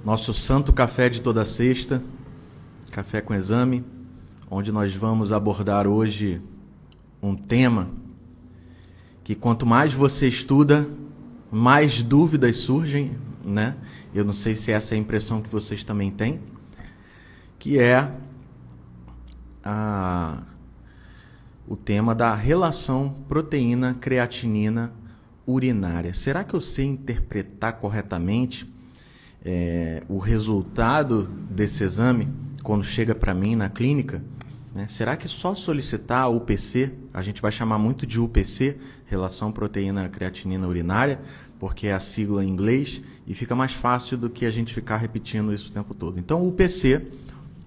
nosso santo café de toda sexta, Café com Exame, onde nós vamos abordar hoje um tema que quanto mais você estuda, mais dúvidas surgem, né? Eu não sei se essa é a impressão que vocês também têm, que é o tema da relação proteína-creatinina urinária. Será que eu sei interpretar corretamente o resultado desse exame quando chega para mim na clínica? Né? Será que só solicitar a UPC, a gente vai chamar muito de UPC, relação proteína-creatinina urinária, porque é a sigla em inglês e fica mais fácil do que a gente ficar repetindo isso o tempo todo. Então, UPC,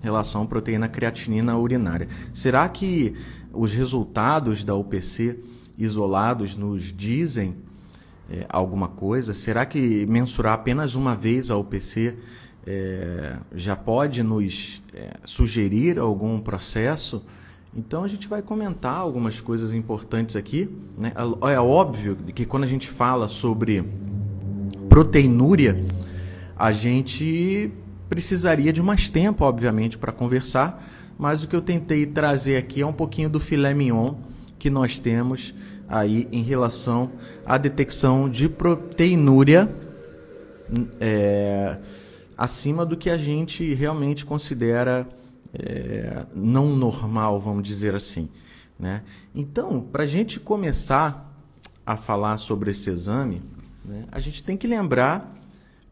relação proteína-creatinina urinária. Será que os resultados da UPC isolados nos dizem alguma coisa? Será que mensurar apenas uma vez a UPC já pode nos sugerir algum processo? Então a gente vai comentar algumas coisas importantes aqui, né? É óbvio que quando a gente fala sobre proteinúria, a gente precisaria de mais tempo, obviamente, para conversar, mas o que eu tentei trazer aqui é um pouquinho do filé mignon que nós temos aí em relação à detecção de proteinúria acima do que a gente realmente considera não normal, vamos dizer assim, né? Então, para a gente começar a falar sobre esse exame, né, a gente tem que lembrar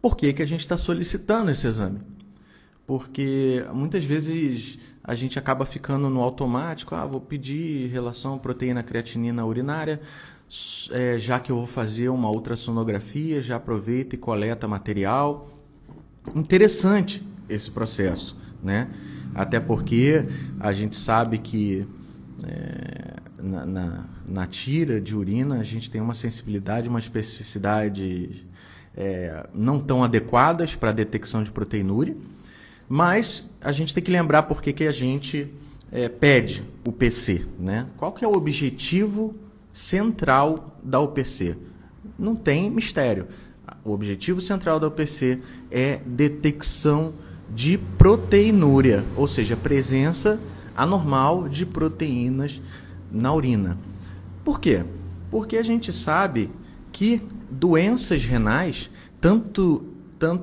por que a gente está solicitando esse exame. Porque muitas vezes a gente acaba ficando no automático, vou pedir relação proteína-creatinina urinária, já que eu vou fazer uma ultrassonografia, já aproveita e coleta material. Interessante esse processo, né? Até porque a gente sabe que na tira de urina a gente tem uma sensibilidade, uma especificidade não tão adequadas para a detecção de proteinúria, mas a gente tem que lembrar por que a gente pede o PC, né? Qual que é o objetivo central da UPC? Não tem mistério. O objetivo central da UPC é detecção de proteinúria, ou seja, presença anormal de proteínas na urina. Por quê? Porque a gente sabe que doenças renais, tanto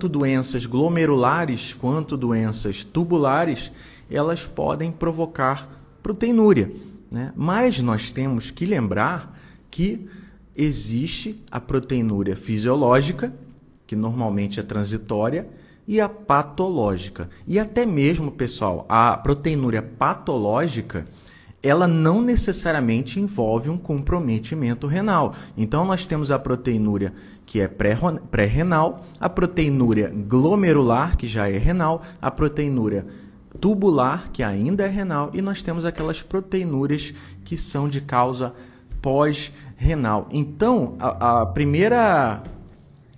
doenças glomerulares quanto doenças tubulares, elas podem provocar proteinúria, né? Mas nós temos que lembrar que existe a proteinúria fisiológica, que normalmente é transitória, e a patológica. E até mesmo, pessoal, a proteinúria patológica, ela não necessariamente envolve um comprometimento renal. Então, nós temos a proteinúria que é pré-renal, a proteinúria glomerular, que já é renal, a proteinúria tubular, que ainda é renal, e nós temos aquelas proteinúrias que são de causa pós-renal. Então, a primeira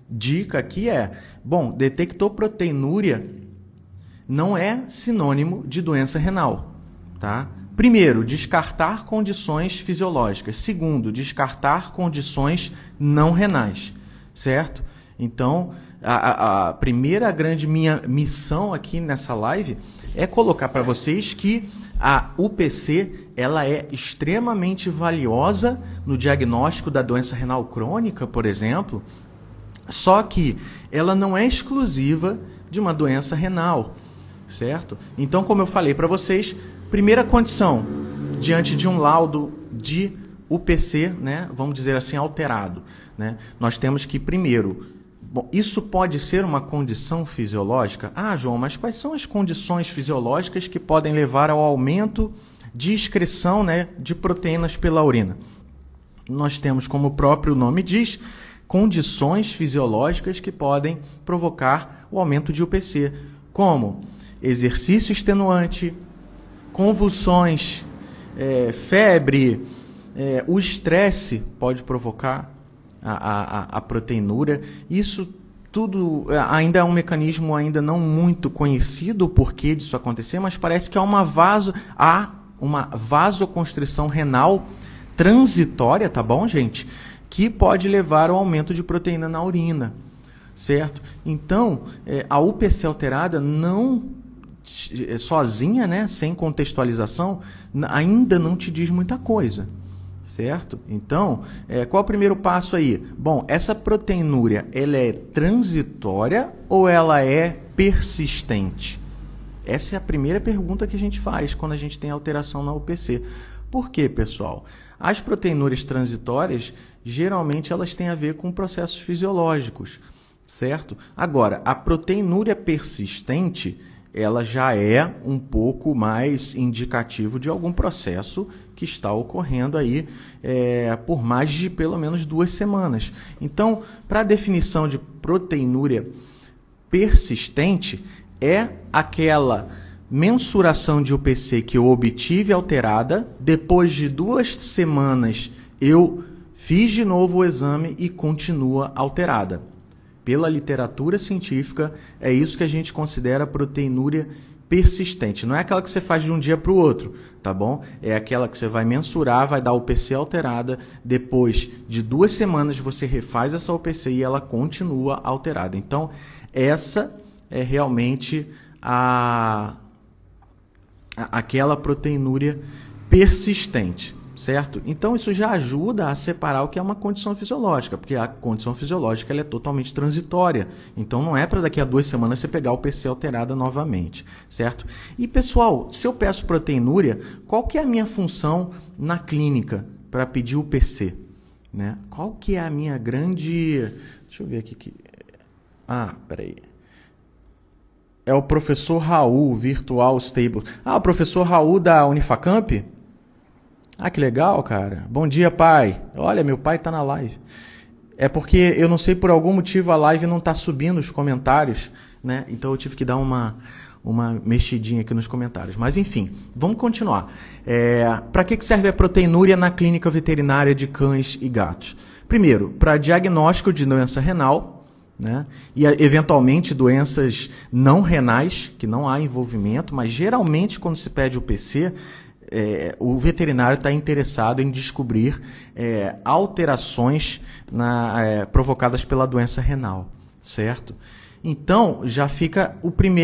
dica aqui detectou proteinúria não é sinônimo de doença renal, tá? Primeiro, descartar condições fisiológicas. Segundo, descartar condições não renais, certo? Então, a primeira grande minha missão aqui nessa live é colocar para vocês que a UPC ela é extremamente valiosa no diagnóstico da doença renal crônica, por exemplo, só que ela não é exclusiva de uma doença renal, certo? Então, como eu falei para vocês, primeira condição, diante de um laudo de UPC, né, vamos dizer assim, alterado, né, nós temos que, primeiro, isso pode ser uma condição fisiológica? João, mas quais são as condições fisiológicas que podem levar ao aumento de excreção, né, de proteínas pela urina? Nós temos, como o próprio nome diz, condições fisiológicas que podem provocar o aumento de UPC, como exercício extenuante, convulsões, febre, o estresse pode provocar a proteinúria. Isso tudo ainda é um mecanismo ainda não muito conhecido o porquê disso acontecer, mas parece que há uma vasoconstrição renal transitória, tá bom, gente? Que pode levar ao aumento de proteína na urina. certo? Então, a UPC alterada não sozinha, né, sem contextualização, ainda não te diz muita coisa, certo? Então, qual é o primeiro passo aí? Bom, essa proteinúria, ela é transitória ou ela é persistente? Essa é a primeira pergunta que a gente faz quando a gente tem alteração na UPC. Por quê, pessoal? As proteinúrias transitórias, geralmente elas têm a ver com processos fisiológicos, certo? Agora, a proteinúria persistente, ela já é um pouco mais indicativo de algum processo que está ocorrendo aí por mais de pelo menos 2 semanas. Então, para a definição de proteinúria persistente, é aquela mensuração de UPC que eu obtive alterada, depois de 2 semanas eu fiz de novo o exame e continua alterada. Pela literatura científica, é isso que a gente considera proteinúria persistente. Não é aquela que você faz de um dia para o outro, tá bom? É aquela que você vai mensurar, vai dar UPC alterada, depois de 2 semanas você refaz essa UPC e ela continua alterada. Então, essa é realmente aquela proteinúria persistente. Certo? Então, isso já ajuda a separar o que é uma condição fisiológica, porque a condição fisiológica ela é totalmente transitória. Então, não é para daqui a 2 semanas você pegar o PC alterada novamente, certo? E, pessoal, se eu peço proteinúria, qual que é a minha função na clínica para pedir o PC? Né? Qual que é a minha grande... Deixa eu ver aqui. Peraí. É o professor Raul, Virtual Stable. O professor Raul da Unifacamp? Que legal, cara. Bom dia, pai. Olha, meu pai está na live. É porque eu não sei, por algum motivo a live não está subindo os comentários, né? Então eu tive que dar uma mexidinha aqui nos comentários. Mas enfim, vamos continuar. Para que serve a proteinúria na clínica veterinária de cães e gatos? Primeiro, para diagnóstico de doença renal, né? E eventualmente doenças não renais, que não há envolvimento, mas geralmente quando se pede o PC... o veterinário está interessado em descobrir alterações provocadas pela doença renal, certo? Então, já fica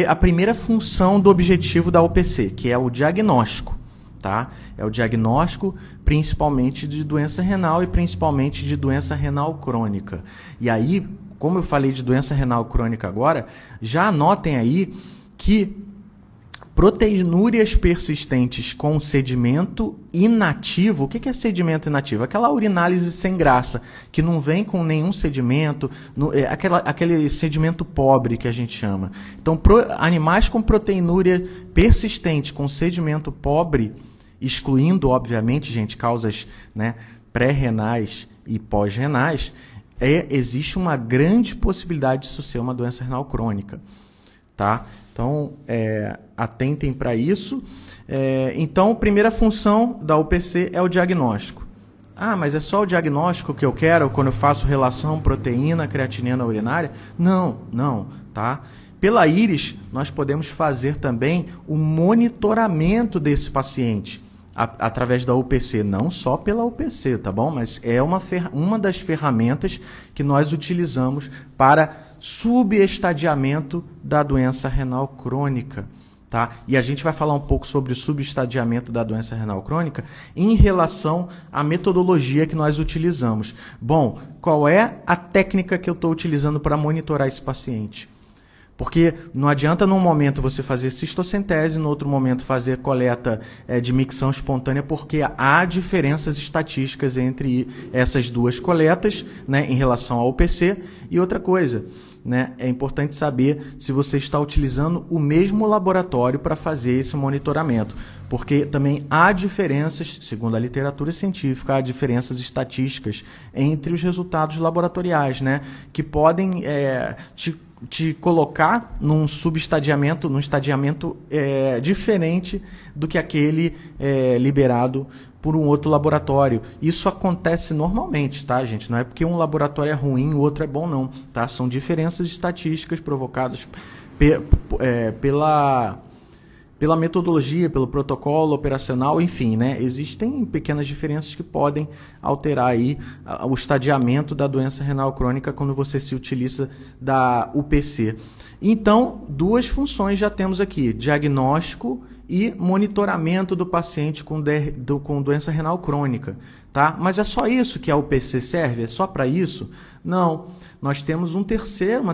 a primeira função do objetivo da UPC, que é o diagnóstico, tá? É o diagnóstico principalmente de doença renal e principalmente de doença renal crônica. E aí, como eu falei de doença renal crônica agora, já anotem aí que proteinúrias persistentes com sedimento inativo. O que é sedimento inativo? Aquela urinálise sem graça, que não vem com nenhum sedimento, aquele sedimento pobre que a gente chama. Então, animais com proteinúria persistente com sedimento pobre, excluindo, obviamente, gente, causas, né, pré-renais e pós-renais, existe uma grande possibilidade disso ser uma doença renal crônica. Tá? Então, atentem para isso. Então, a primeira função da UPC é o diagnóstico. Mas é só o diagnóstico que eu quero quando eu faço relação proteína, creatinina urinária? Não. Tá? Pela íris, nós podemos fazer também o monitoramento desse paciente através da UPC, não só pela UPC, tá bom? Mas é uma das ferramentas que nós utilizamos para subestadiamento da doença renal crônica, tá? E a gente vai falar um pouco sobre o subestadiamento da doença renal crônica em relação à metodologia que nós utilizamos. Bom, qual é a técnica que eu estou utilizando para monitorar esse paciente? Porque não adianta num momento você fazer cistocentese, no outro momento fazer coleta de micção espontânea, porque há diferenças estatísticas entre essas duas coletas, né, em relação ao UPC. E outra coisa, né, é importante saber se você está utilizando o mesmo laboratório para fazer esse monitoramento, porque também há diferenças, segundo a literatura científica, há diferenças estatísticas entre os resultados laboratoriais, né, que podem te colocar num subestadiamento, num estadiamento diferente do que aquele liberado por um outro laboratório. Isso acontece normalmente, tá, gente? Não é porque um laboratório é ruim e o outro é bom, não. Tá? São diferenças estatísticas provocadas pela metodologia, pelo protocolo operacional, enfim, né? Existem pequenas diferenças que podem alterar aí o estadiamento da doença renal crônica quando você se utiliza da UPC. Então, duas funções já temos aqui, diagnóstico e monitoramento do paciente com doença renal crônica, tá? Mas é só isso que a UPC serve? É só para isso? Não, nós temos uma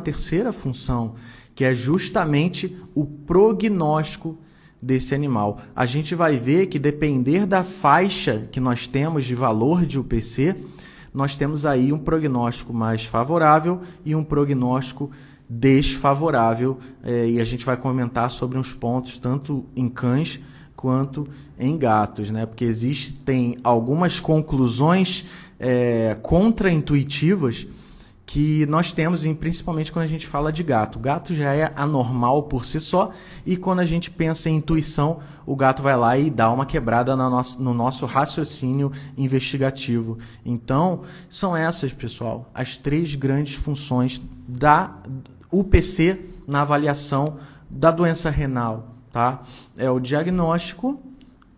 terceira função, que é justamente o prognóstico desse animal. A gente vai ver que depender da faixa que nós temos de valor de UPC, nós temos aí um prognóstico mais favorável e um prognóstico desfavorável, e a gente vai comentar sobre uns pontos tanto em cães quanto em gatos, né? Porque existem algumas conclusões contraintuitivas que nós temos, principalmente quando a gente fala de gato. O gato já é anormal por si só, e quando a gente pensa em intuição, o gato vai lá e dá uma quebrada no nosso raciocínio investigativo. Então, são essas, pessoal, as 3 grandes funções da UPC na avaliação da doença renal, tá? É o diagnóstico,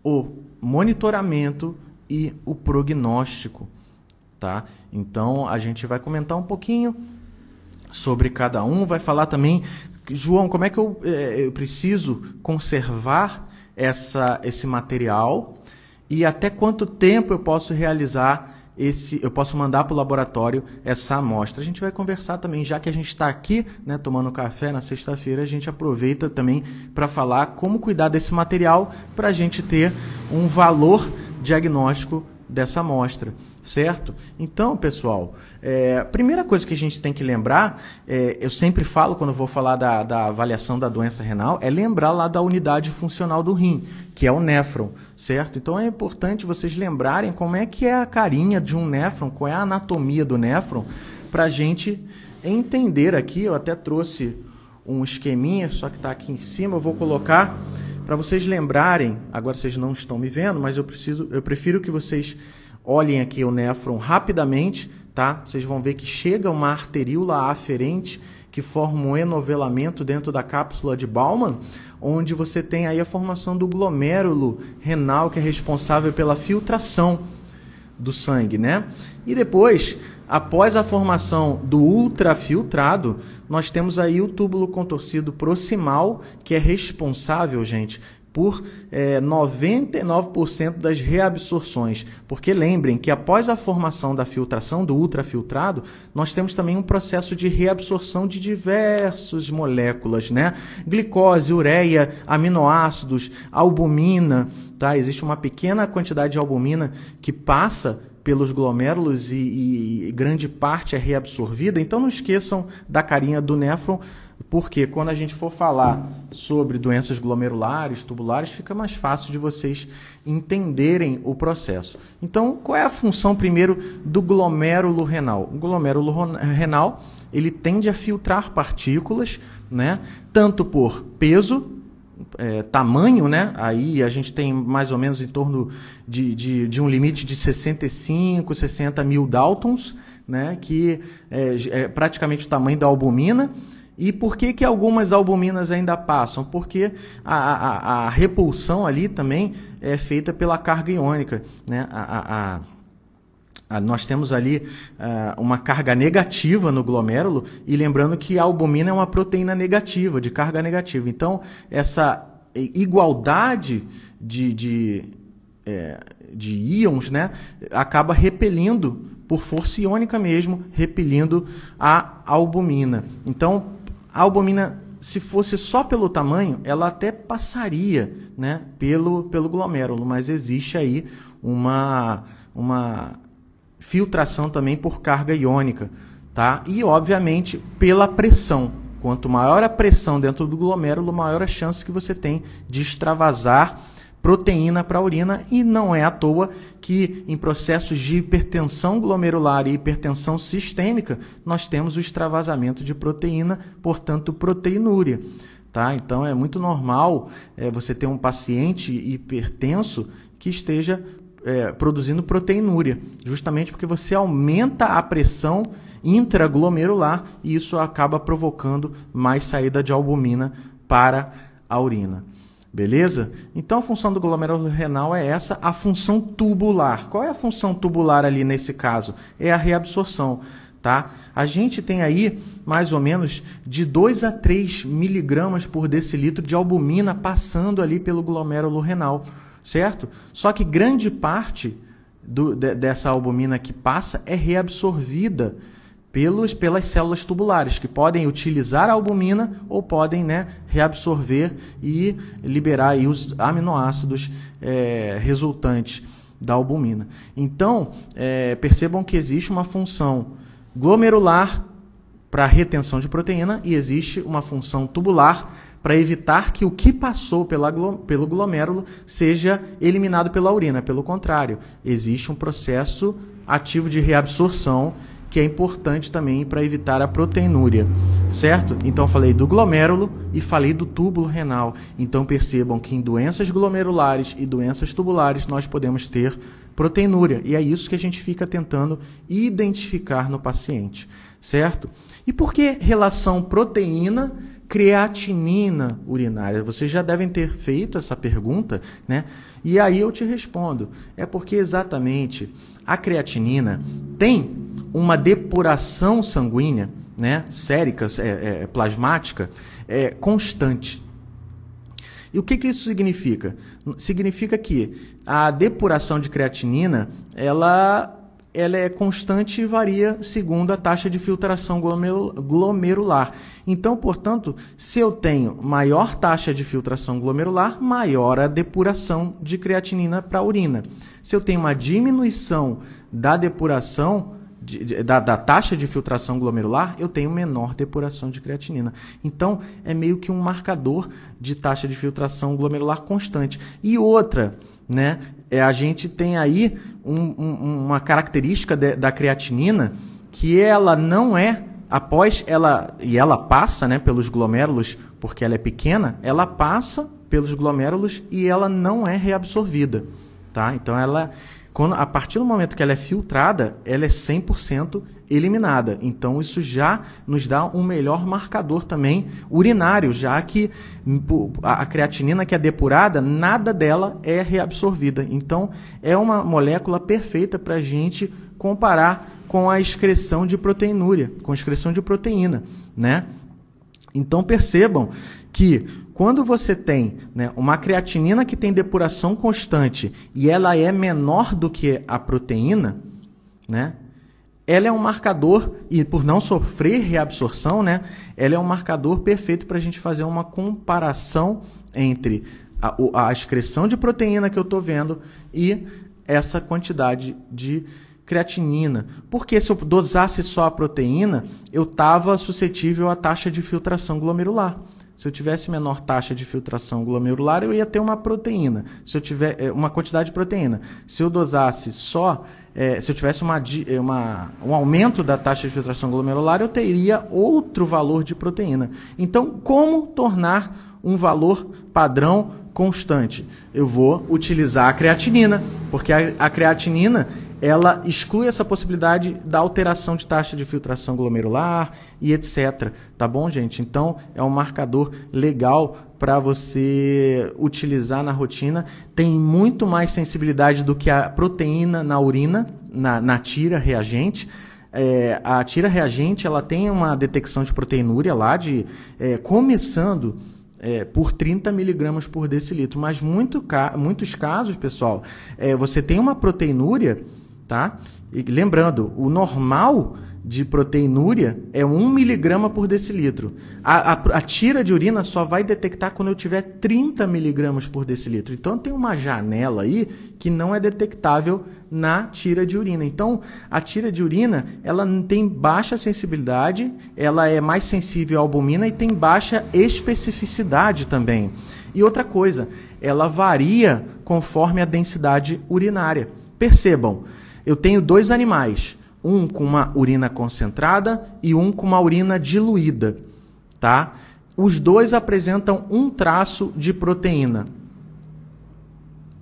o monitoramento e o prognóstico. Tá? Então, a gente vai comentar um pouquinho sobre cada um, vai falar também, João, como é que eu preciso conservar esse material e até quanto tempo eu posso realizar eu posso mandar para o laboratório essa amostra. A gente vai conversar também, já que a gente está aqui, né, tomando café na sexta-feira, a gente aproveita também para falar como cuidar desse material para a gente ter um valor diagnóstico dessa amostra, certo? Então, pessoal, a primeira coisa que a gente tem que lembrar, eu sempre falo quando eu vou falar da avaliação da doença renal, é lembrar lá da unidade funcional do rim, que é o néfron, certo? Então é importante vocês lembrarem como é que é a carinha de um néfron, qual é a anatomia do néfron, para a gente entender aqui. Eu até trouxe um esqueminha, só que está aqui em cima, eu vou colocar para vocês lembrarem. Agora vocês não estão me vendo, mas eu prefiro que vocês olhem aqui o néfron rapidamente, tá? Vocês vão ver que chega uma arteríola aferente que forma um enovelamento dentro da cápsula de Bowman, onde você tem aí a formação do glomérulo renal, que é responsável pela filtração do sangue, né? E depois, após a formação do ultrafiltrado, nós temos aí o túbulo contorcido proximal, que é responsável, gente, por 99% das reabsorções. Porque lembrem que após a formação da filtração, do ultrafiltrado, nós temos também um processo de reabsorção de diversas moléculas, né? Glicose, ureia, aminoácidos, albumina, tá? Existe uma pequena quantidade de albumina que passa pelos glomérulos e grande parte é reabsorvida. Então não esqueçam da carinha do néfron, porque quando a gente for falar sobre doenças glomerulares, tubulares, fica mais fácil de vocês entenderem o processo. Então, qual é a função primeiro do glomérulo renal? O glomérulo renal, ele tende a filtrar partículas, né? Tanto por peso, tamanho, né? Aí a gente tem mais ou menos em torno de um limite de 65, 60 mil Daltons, né? Que é praticamente o tamanho da albumina. E por que algumas albuminas ainda passam? Porque a repulsão ali também é feita pela carga iônica, né? Nós temos ali uma carga negativa no glomérulo, e lembrando que a albumina é uma proteína negativa, de carga negativa. Então, essa igualdade de íons, né, acaba repelindo, por força iônica mesmo, repelindo a albumina. Então, a albumina, se fosse só pelo tamanho, ela até passaria, né, pelo glomérulo, mas existe aí uma filtração também por carga iônica, tá? E, obviamente, pela pressão. Quanto maior a pressão dentro do glomérulo, maior a chance que você tem de extravasar proteína para a urina, e não é à toa que em processos de hipertensão glomerular e hipertensão sistêmica, nós temos o extravasamento de proteína, portanto, proteinúria. Tá? Então, é muito normal você ter um paciente hipertenso que esteja produzindo proteinúria, justamente porque você aumenta a pressão intraglomerular e isso acaba provocando mais saída de albumina para a urina. Beleza? Então a função do glomérulo renal é essa, a função tubular. Qual é a função tubular ali nesse caso? É a reabsorção. Tá? A gente tem aí mais ou menos de 2 a 3 miligramas por decilitro de albumina passando ali pelo glomérulo renal, certo? Só que grande parte dessa albumina que passa é reabsorvida pelas células tubulares, que podem utilizar a albumina ou podem, né, reabsorver e liberar aí os aminoácidos resultantes da albumina. Então, percebam que existe uma função glomerular para retenção de proteína e existe uma função tubular para evitar que o que passou pelo glomérulo seja eliminado pela urina. Pelo contrário, existe um processo ativo de reabsorção que é importante também para evitar a proteinúria, certo? Então, falei do glomérulo e falei do túbulo renal. Então, percebam que em doenças glomerulares e doenças tubulares nós podemos ter proteinúria. E é isso que a gente fica tentando identificar no paciente, certo? E por que relação proteína-creatinina urinária? Vocês já devem ter feito essa pergunta, né? E aí eu te respondo. É porque exatamente a creatinina tem uma depuração sanguínea, né, sérica, plasmática, constante. E o que isso significa? Significa que a depuração de creatinina, ela é constante e varia segundo a taxa de filtração glomerular. Então, portanto, se eu tenho maior taxa de filtração glomerular, maior a depuração de creatinina para a urina. Se eu tenho uma diminuição da depuração da taxa de filtração glomerular, eu tenho menor depuração de creatinina. Então, é meio que um marcador de taxa de filtração glomerular constante. E outra, né, a gente tem aí uma característica da creatinina que ela não é, ela passa, né, pelos glomérulos, porque ela é pequena, ela passa pelos glomérulos e ela não é reabsorvida. Tá? Então, a partir do momento que ela é filtrada, ela é 100% eliminada. Então, isso já nos dá um melhor marcador também urinário, já que a creatinina que é depurada, nada dela é reabsorvida. Então, é uma molécula perfeita para a gente comparar com a excreção de proteinúria, com a excreção de proteína, né? Então, percebam que quando você tem, né, uma creatinina que tem depuração constante e ela é menor do que a proteína, né, ela é um marcador, e por não sofrer reabsorção, né, ela é um marcador perfeito para a gente fazer uma comparação entre a excreção de proteína que eu estou vendo e essa quantidade de creatinina. Porque se eu dosasse só a proteína, eu estava suscetível à taxa de filtração glomerular. Se eu tivesse menor taxa de filtração glomerular, eu ia ter uma proteína. Se eu tiver uma quantidade de proteína. Se eu dosasse só, se eu tivesse um aumento da taxa de filtração glomerular, eu teria outro valor de proteína. Então, como tornar um valor padrão constante? Eu vou utilizar a creatinina, porque a creatinina ela exclui essa possibilidade da alteração de taxa de filtração glomerular e etc. Tá bom, gente? Então, é um marcador legal para você utilizar na rotina. Tem muito mais sensibilidade do que a proteína na urina, na tira reagente. A tira reagente ela tem uma detecção de proteinúria lá, começando por 30 miligramas por decilitro. Mas muitos casos, pessoal, você tem uma proteinúria. Tá? E lembrando, o normal de proteinúria é 1 miligrama por decilitro. A tira de urina só vai detectar quando eu tiver 30 miligramas por decilitro. Então, tem uma janela aí que não é detectável na tira de urina. Então, a tira de urina ela tem baixa sensibilidade, ela é mais sensível à albumina e tem baixa especificidade também. E outra coisa, ela varia conforme a densidade urinária. Percebam, eu tenho 2 animais, um com uma urina concentrada e um com uma urina diluída, tá? Os dois apresentam um traço de proteína.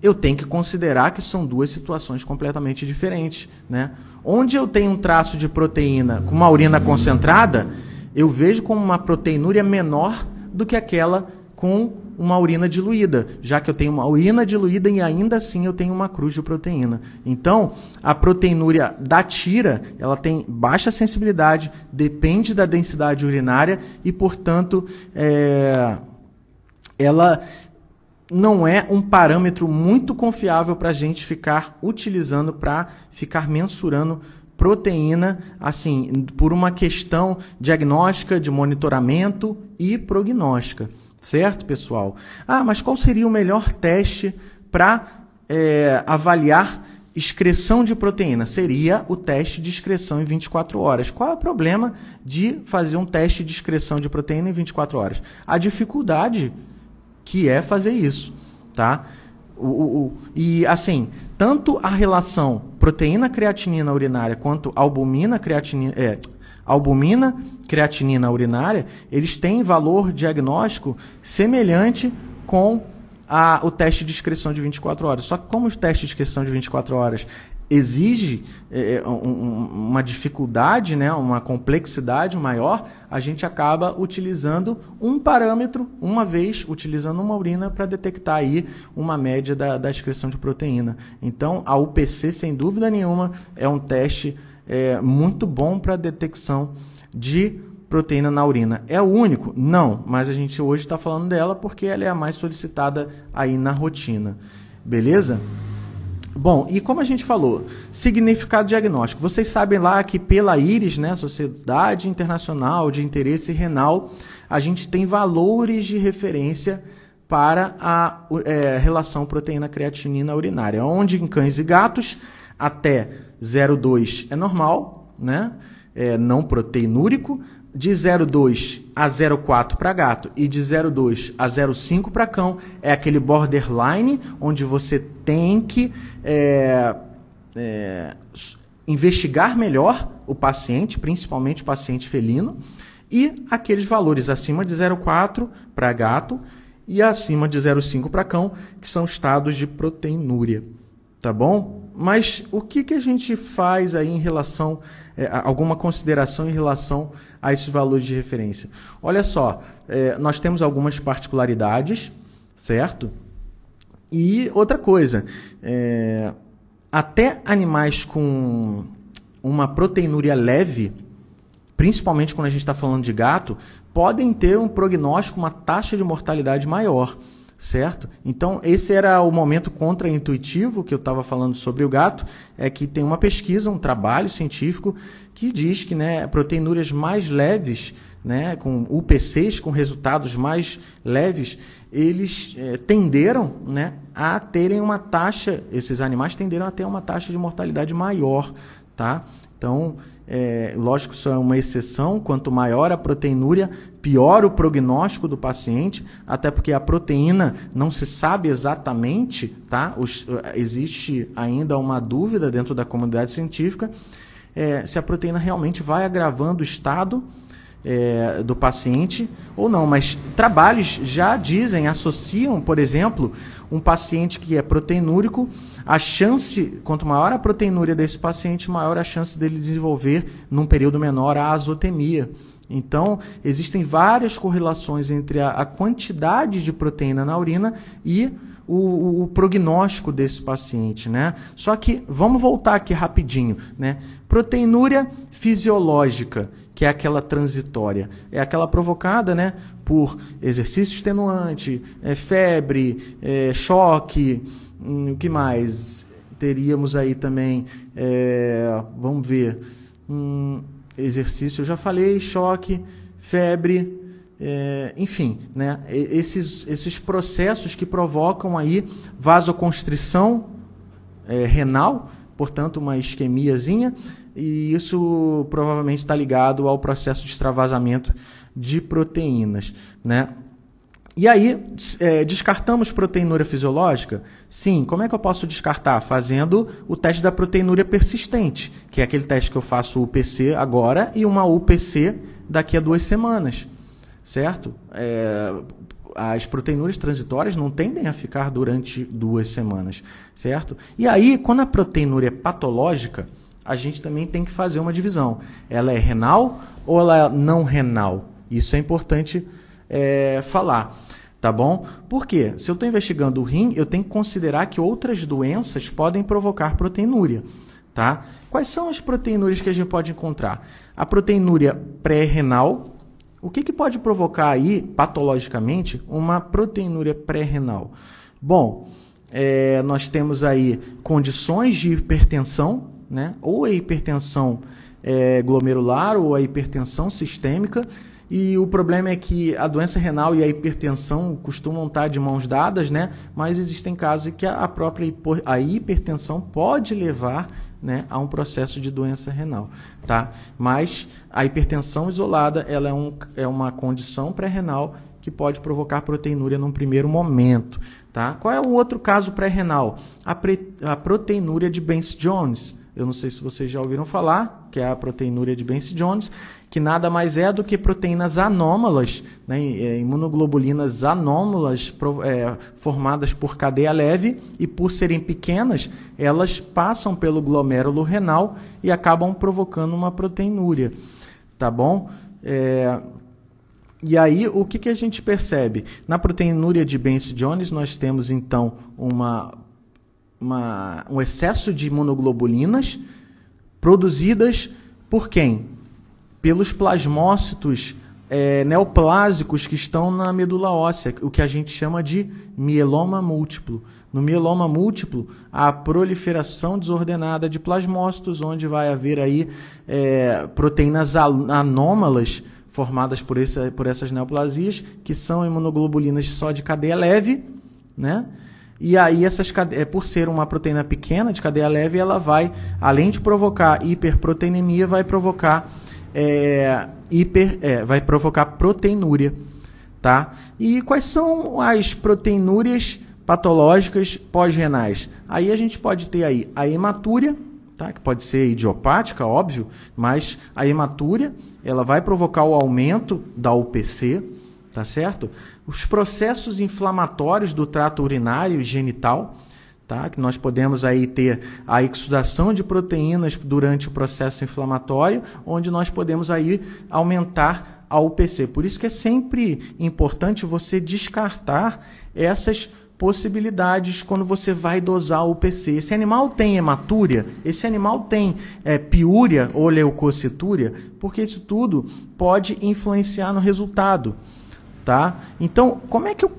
Eu tenho que considerar que são 2 situações completamente diferentes, né? Onde eu tenho um traço de proteína com uma urina concentrada, eu vejo como uma proteinúria menor do que aquela com uma urina diluída, já que eu tenho uma urina diluída e ainda assim eu tenho uma cruz de proteína. Então, a proteinúria da tira, ela tem baixa sensibilidade, depende da densidade urinária e, portanto, ela não é um parâmetro muito confiável para a gente ficar utilizando, para ficar mensurando proteína, assim, por uma questão diagnóstica, de monitoramento e prognóstica. Certo, pessoal? Mas qual seria o melhor teste para avaliar excreção de proteína? Seria o teste de excreção em 24 horas. Qual é o problema de fazer um teste de excreção de proteína em 24 horas? A dificuldade que é fazer isso, tá? E assim, tanto a relação proteína-creatinina urinária quanto albumina-creatinina urinária, eles têm valor diagnóstico semelhante com o teste de excreção de 24 horas. Só que como o teste de excreção de 24 horas exige uma dificuldade, né, uma complexidade maior, a gente acaba utilizando um parâmetro, uma vez, utilizando uma urina para detectar aí uma média da excreção de proteína. Então, a UPC, sem dúvida nenhuma, é um teste muito bom para a detecção de proteína na urina. É o único? Não, mas a gente hoje está falando dela porque ela é a mais solicitada aí na rotina. Beleza? Bom, e como a gente falou, significado diagnóstico. Vocês sabem lá que pela IRIS, né, Sociedade Internacional de Interesse Renal, a gente tem valores de referência para a relação proteína-creatinina urinária, onde em cães e gatos até 0,2 é normal, né, não proteinúrico, de 0,2 a 0,4 para gato e de 0,2 a 0,5 para cão é aquele borderline onde você tem que investigar melhor o paciente, principalmente o paciente felino, e aqueles valores acima de 0,4 para gato e acima de 0,5 para cão, que são estados de proteinúria. Tá bom? Mas o que a gente faz aí em relação, alguma consideração em relação a esses valores de referência? Olha só, nós temos algumas particularidades, certo? E outra coisa, até animais com uma proteinúria leve, principalmente quando a gente está falando de gato, podem ter um prognóstico, uma taxa de mortalidade maior. Certo? Então, esse era o momento contraintuitivo que eu estava falando sobre o gato, é que tem uma pesquisa, um trabalho científico que diz que, né, proteinúrias mais leves, né, com UPCs, com resultados mais leves, eles tenderam, né, a terem uma taxa, esses animais tenderam a ter uma taxa de mortalidade maior, tá? Então, lógico que isso é uma exceção, quanto maior a proteinúria, pior o prognóstico do paciente, até porque a proteína não se sabe exatamente, tá? Existe ainda uma dúvida dentro da comunidade científica se a proteína realmente vai agravando o estado do paciente ou não, mas trabalhos já dizem, associam, por exemplo, um paciente que é proteinúrico, a chance, quanto maior a proteinúria desse paciente, maior a chance dele desenvolver, num período menor, a azotemia. Então, existem várias correlações entre a quantidade de proteína na urina e o prognóstico desse paciente, né? Só que, vamos voltar aqui rapidinho, né? Proteinúria fisiológica, que é aquela transitória, é aquela provocada, né, por exercício extenuante, febre, choque, o que mais? Teríamos aí também, vamos ver, exercício, eu já falei, choque, febre, enfim, né? Esses processos que provocam aí vasoconstrição renal, portanto uma isquemiazinha, e isso provavelmente está ligado ao processo de extravasamento de proteínas, né? E aí, descartamos proteinúria fisiológica? Sim. Como é que eu posso descartar? Fazendo o teste da proteinúria persistente, que é aquele teste que eu faço UPC agora e uma UPC daqui a 2 semanas, certo? As proteinúrias transitórias não tendem a ficar durante 2 semanas, certo? E aí, quando a proteinúria é patológica, a gente também tem que fazer uma divisão. Ela é renal ou ela é não renal? Isso é importante falar. Tá bom? Por quê? Se eu estou investigando o rim, eu tenho que considerar que outras doenças podem provocar proteinúria. Tá? Quais são as proteinúrias que a gente pode encontrar? A proteinúria pré-renal. O que pode provocar aí, patologicamente, uma proteinúria pré-renal? Bom, nós temos aí condições de hipertensão, né? Ou a hipertensão glomerular ou a hipertensão sistêmica. E o problema é que a doença renal e a hipertensão costumam estar de mãos dadas, né? Mas existem casos em que a própria hipertensão pode levar, né, a um processo de doença renal, tá? Mas a hipertensão isolada, ela é uma condição pré-renal que pode provocar proteinúria num primeiro momento, tá? Qual é o outro caso pré-renal? A proteinúria de Benz-Jones. Eu não sei se vocês já ouviram falar, que é a proteinúria de Benz-Jones, que nada mais é do que proteínas anômalas, né, imunoglobulinas anômalas formadas por cadeia leve, e por serem pequenas, elas passam pelo glomérulo renal e acabam provocando uma proteinúria, tá bom? E aí, o que a gente percebe? Na proteinúria de Benz-Jones, nós temos, então, um excesso de imunoglobulinas produzidas por quem? Pelos plasmócitos neoplásicos que estão na medula óssea, o que a gente chama de mieloma múltiplo. No mieloma múltiplo, há a proliferação desordenada de plasmócitos, onde vai haver aí proteínas anômalas formadas por essas neoplasias, que são imunoglobulinas só de cadeia leve, né? E aí, por ser uma proteína pequena de cadeia leve, ela vai, além de provocar hiperproteinemia, vai provocar proteinúria, tá? E quais são as proteinúrias patológicas pós-renais? Aí a gente pode ter aí a hematúria, tá? Que pode ser idiopática, óbvio, mas a hematúria, ela vai provocar o aumento da UPC, tá certo? Os processos inflamatórios do trato urinário e genital, tá? Que nós podemos aí ter a exudação de proteínas durante o processo inflamatório, onde nós podemos aí aumentar a UPC. Por isso que é sempre importante você descartar essas possibilidades quando você vai dosar o UPC. Esse animal tem hematúria, esse animal tem piúria ou leucocitúria, porque isso tudo pode influenciar no resultado. Tá? Então, como é que eu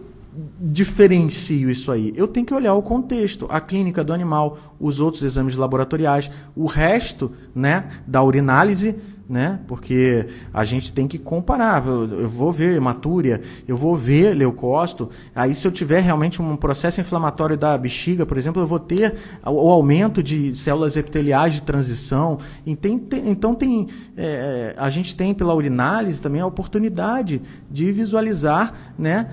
diferencio isso aí? Eu tenho que olhar o contexto, a clínica do animal, os outros exames laboratoriais, o resto, né, da urinálise, né, porque a gente tem que comparar. Eu vou ver hematúria, eu vou ver leucócito. Aí, se eu tiver realmente um processo inflamatório da bexiga, por exemplo, eu vou ter o aumento de células epiteliais de transição. Então, a gente tem pela urinálise também a oportunidade de visualizar, né,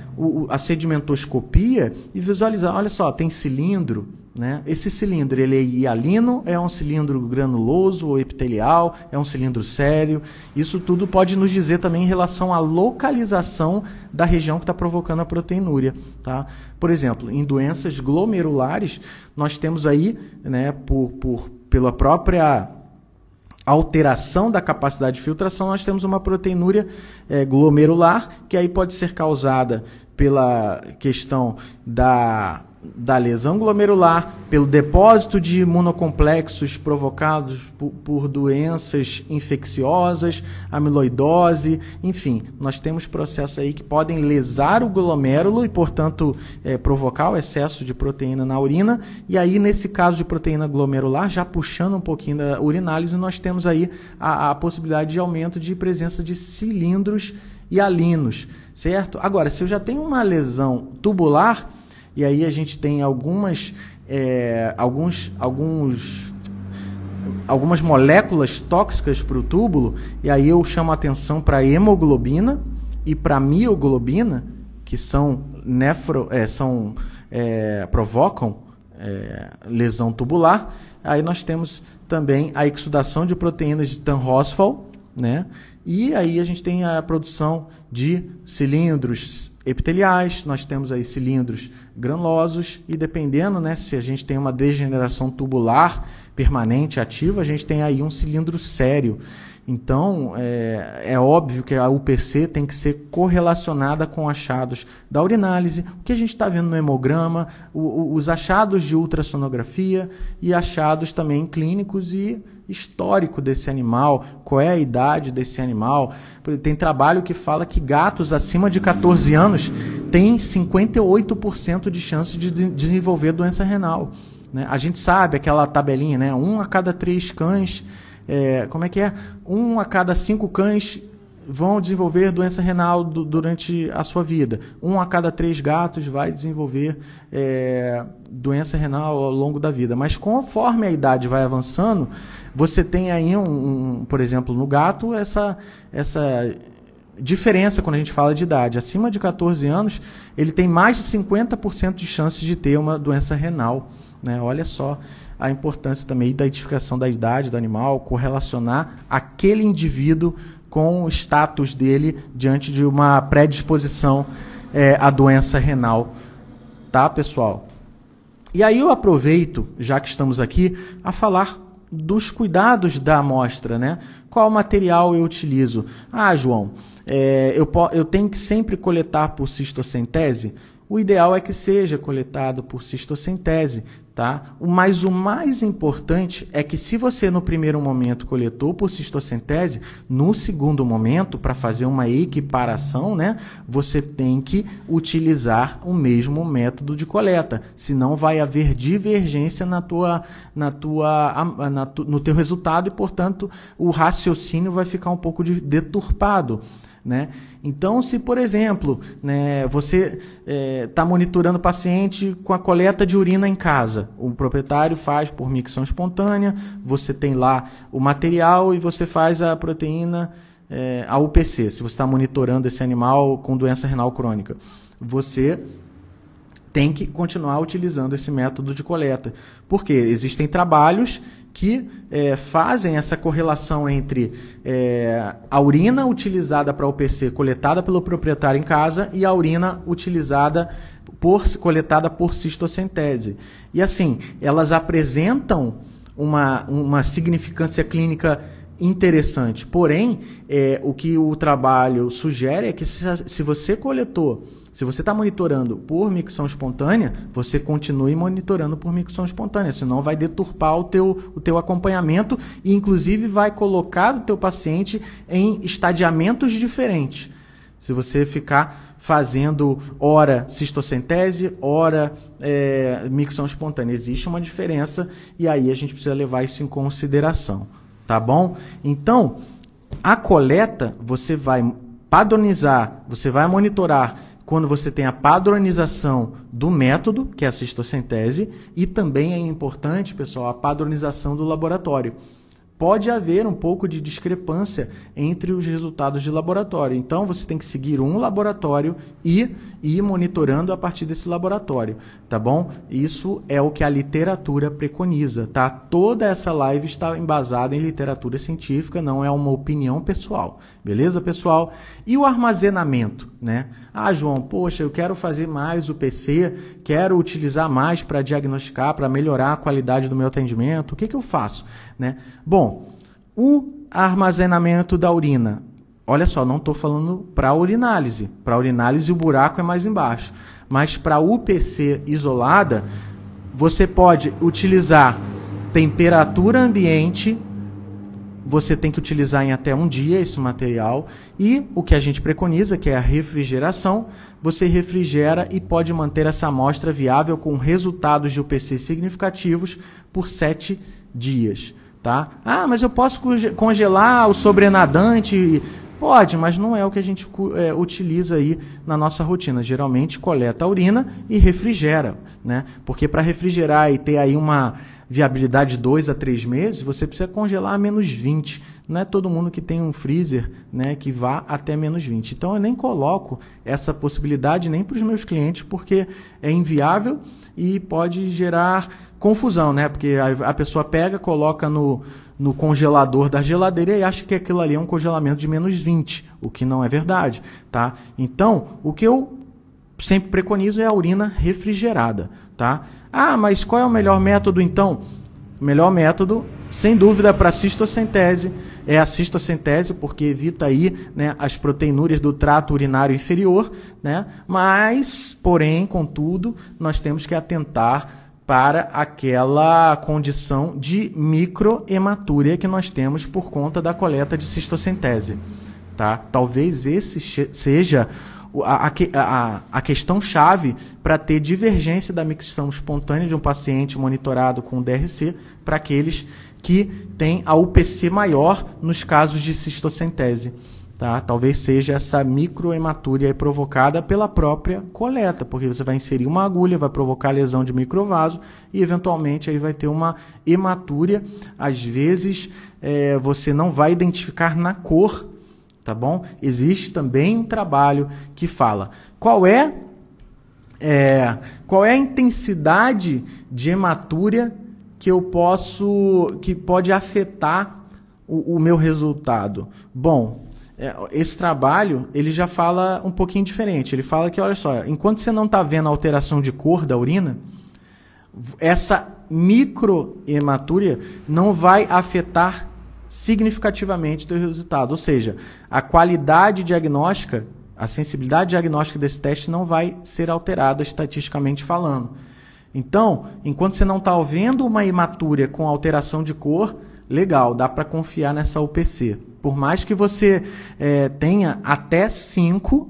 a sedimentoscopia e visualizar, olha só, tem cilindro, né? Esse cilindro, ele é hialino, é um cilindro granuloso ou epitelial, é um cilindro sério. Isso tudo pode nos dizer também em relação à localização da região que está provocando a proteinúria, tá? Por exemplo, em doenças glomerulares, nós temos aí, né, pela própria alteração da capacidade de filtração, nós temos uma proteinúria glomerular, que aí pode ser causada pela questão da lesão glomerular, pelo depósito de imunocomplexos provocados por doenças infecciosas, amiloidose, enfim, nós temos processos aí que podem lesar o glomérulo e, portanto, provocar o excesso de proteína na urina. E aí, nesse caso de proteína glomerular, já puxando um pouquinho da urinálise, nós temos aí a possibilidade de aumento de presença de cilindros hialinos, certo? Agora, se eu já tenho uma lesão tubular, e aí a gente tem algumas moléculas tóxicas para o túbulo, e aí eu chamo a atenção para a hemoglobina e para a mioglobina, que provocam lesão tubular. Aí nós temos também a exudação de proteínas de Tan-Rosfal, né, E aí a gente tem a produção de cilindros epiteliais, nós temos aí cilindros granulosos e dependendo, né, se a gente tem uma degeneração tubular permanente ativa, a gente tem aí um cilindro sério. Então, é óbvio que a UPC tem que ser correlacionada com achados da urinálise, o que a gente está vendo no hemograma, os achados de ultrassonografia e achados também clínicos e histórico desse animal, qual é a idade desse animal. Tem trabalho que fala que gatos acima de 14 anos têm 58% de chance de desenvolver doença renal. Né? A gente sabe aquela tabelinha, né? 1 a cada 3 cães... como é que é? 1 a cada 5 cães vão desenvolver doença renal durante a sua vida. 1 a cada 3 gatos vai desenvolver doença renal ao longo da vida. Mas conforme a idade vai avançando, você tem aí, por exemplo, no gato, essa diferença quando a gente fala de idade. Acima de 14 anos, ele tem mais de 50% de chance de ter uma doença renal. Né? Olha só a importância também da identificação da idade do animal, correlacionar aquele indivíduo com o status dele diante de uma predisposição à doença renal. Tá, pessoal? E aí eu aproveito, já que estamos aqui, a falar dos cuidados da amostra, né? Qual material eu utilizo? Ah, João, eu tenho que sempre coletar por cistocentese? O ideal é que seja coletado por cistocentese, tá? Mas o mais importante é que se você no primeiro momento coletou por cistocentese, no segundo momento, para fazer uma equiparação, né, você tem que utilizar o mesmo método de coleta, senão vai haver divergência no teu resultado e, portanto, o raciocínio vai ficar um pouco deturpado. Né? Então, se, por exemplo, né, você está monitorando o paciente com a coleta de urina em casa, o proprietário faz por micção espontânea, você tem lá o material e você faz a proteína, a UPC, se você está monitorando esse animal com doença renal crônica. Você tem que continuar utilizando esse método de coleta, porque existem trabalhos que fazem essa correlação entre a urina utilizada para UPC coletada pelo proprietário em casa e a urina utilizada coletada por cistocentese. E assim, elas apresentam uma significância clínica interessante. Porém, o que o trabalho sugere é que se você coletou, se você está monitorando por micção espontânea, você continue monitorando por micção espontânea, senão vai deturpar o teu acompanhamento e, inclusive, vai colocar o teu paciente em estadiamentos diferentes. Se você ficar fazendo ora cistocentese, ora micção espontânea, existe uma diferença e aí a gente precisa levar isso em consideração, tá bom? Então, a coleta você vai padronizar, você vai monitorar quando você tem a padronização do método, que é a cistocentese, e também é importante, pessoal, a padronização do laboratório. Pode haver um pouco de discrepância entre os resultados de laboratório. Então, você tem que seguir um laboratório e ir monitorando a partir desse laboratório, tá bom? Isso é o que a literatura preconiza, tá? Toda essa live está embasada em literatura científica, não é uma opinião pessoal. Beleza, pessoal? E o armazenamento, né? Ah, João, poxa, eu quero fazer mais o PC, quero utilizar mais para diagnosticar, para melhorar a qualidade do meu atendimento. O que eu faço, né? Bom, o armazenamento da urina. Olha só, não estou falando para urinálise. Para urinálise o buraco é mais embaixo. Mas para UPC isolada, você pode utilizar temperatura ambiente. Você tem que utilizar em até um dia esse material. E o que a gente preconiza, que é a refrigeração, você refrigera e pode manter essa amostra viável com resultados de UPC significativos por 7 dias. Tá? Ah, mas eu posso congelar o sobrenadante? Pode, mas não é o que a gente utiliza aí na nossa rotina. Geralmente coleta a urina e refrigera, né? Porque para refrigerar e ter aí uma viabilidade de 2 a 3 meses, você precisa congelar a -20. Não é todo mundo que tem um freezer, né, que vá até -20. Então eu nem coloco essa possibilidade nem para os meus clientes, porque é inviável e pode gerar confusão, né? Porque a pessoa pega, coloca no congelador da geladeira e acha que aquilo ali é um congelamento de -20, o que não é verdade, tá? Então, o que eu sempre preconizo é a urina refrigerada, tá? Ah, mas qual é o melhor método então? O melhor método, sem dúvida, para cistocentese é a cistocentese, porque evita aí, né, as proteinúrias do trato urinário inferior, né? Mas, porém, contudo, nós temos que atentar para aquela condição de microhematúria que nós temos por conta da coleta de cistocentese, tá? Talvez esse seja a questão chave para ter divergência da micção espontânea de um paciente monitorado com DRC para aqueles que têm a UPC maior nos casos de cistocentese. Tá? Talvez seja essa microhematúria provocada pela própria coleta, porque você vai inserir uma agulha, vai provocar lesão de microvaso e eventualmente aí vai ter uma hematúria. Às vezes você não vai identificar na cor, tá bom? Existe também um trabalho que fala qual é a intensidade de hematúria que pode afetar o meu resultado. Bom, esse trabalho ele já fala um pouquinho diferente. Ele fala que, olha só, enquanto você não está vendo a alteração de cor da urina, essa microhematúria não vai afetar significativamente o teu resultado. Ou seja, a qualidade diagnóstica, a sensibilidade diagnóstica desse teste não vai ser alterada estatisticamente falando. Então, enquanto você não está vendo uma hematúria com alteração de cor, legal, dá para confiar nessa UPC. Por mais que você tenha até 5